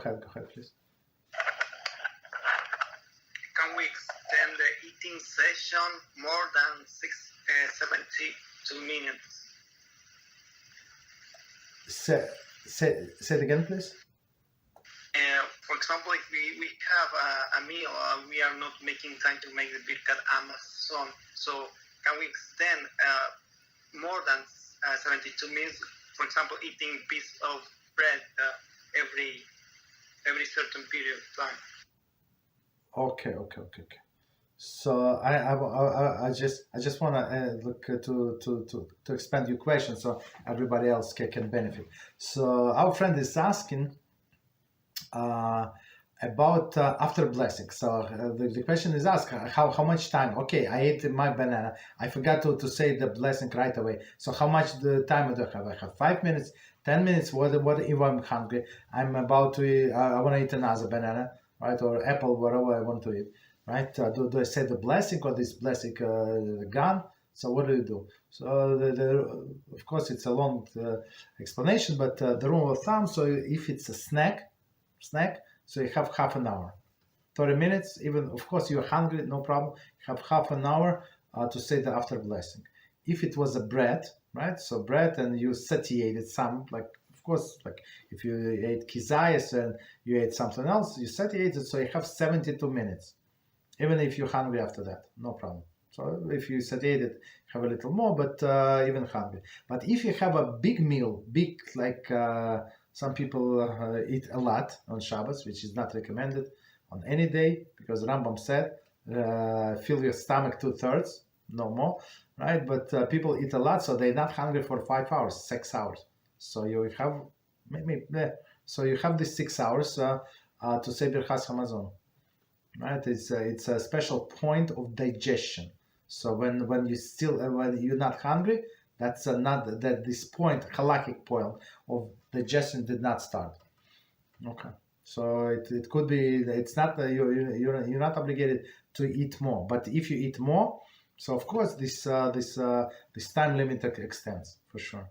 ahead, please. Can we extend the eating session more than 72 minutes? Say it again, please. For example, if we have a meal, we are not making time to make the Birkat Amazon. So can we extend more than 72 minutes? For example, eating a piece of bread every certain period of time. Okay. So I just want to look to expand your question so everybody else can benefit. So our friend is asking about after blessing. So the question is asked how much time. Okay, I ate my banana. I forgot to say the blessing right away. So how much the time do I have? I have 5 minutes, 10 minutes. What if I'm hungry? I'm about to eat, I want to eat another banana, right, or apple, whatever I want to eat, right? Do I say the blessing or this blessing gone? So what do you do? So of course it's a long explanation, but the rule of thumb. So if it's a snack, so you have half an hour, 30 minutes. Even of course you're hungry, no problem. You have half an hour to say the after blessing. If it was a bread, right? So bread and you satiated some, like of course, like if you ate kizayas and you ate something else, you satiated. So you have 72 minutes, even if you're hungry after that, no problem. So if you satiated, have a little more, but even hungry. But if you have a big meal, big like. Some people eat a lot on Shabbos, which is not recommended on any day, because Rambam said, fill your stomach 2/3, no more, right? But people eat a lot, so they're not hungry for 5 hours, 6 hours. So you have these 6 hours to say Birchas Hamazon, right? It's a special point of digestion. So when you're not hungry, that's not that this point, halachic point of digestion did not start. Okay, so it could be, it's not you're not obligated to eat more, but if you eat more, so of course this time limit extends for sure.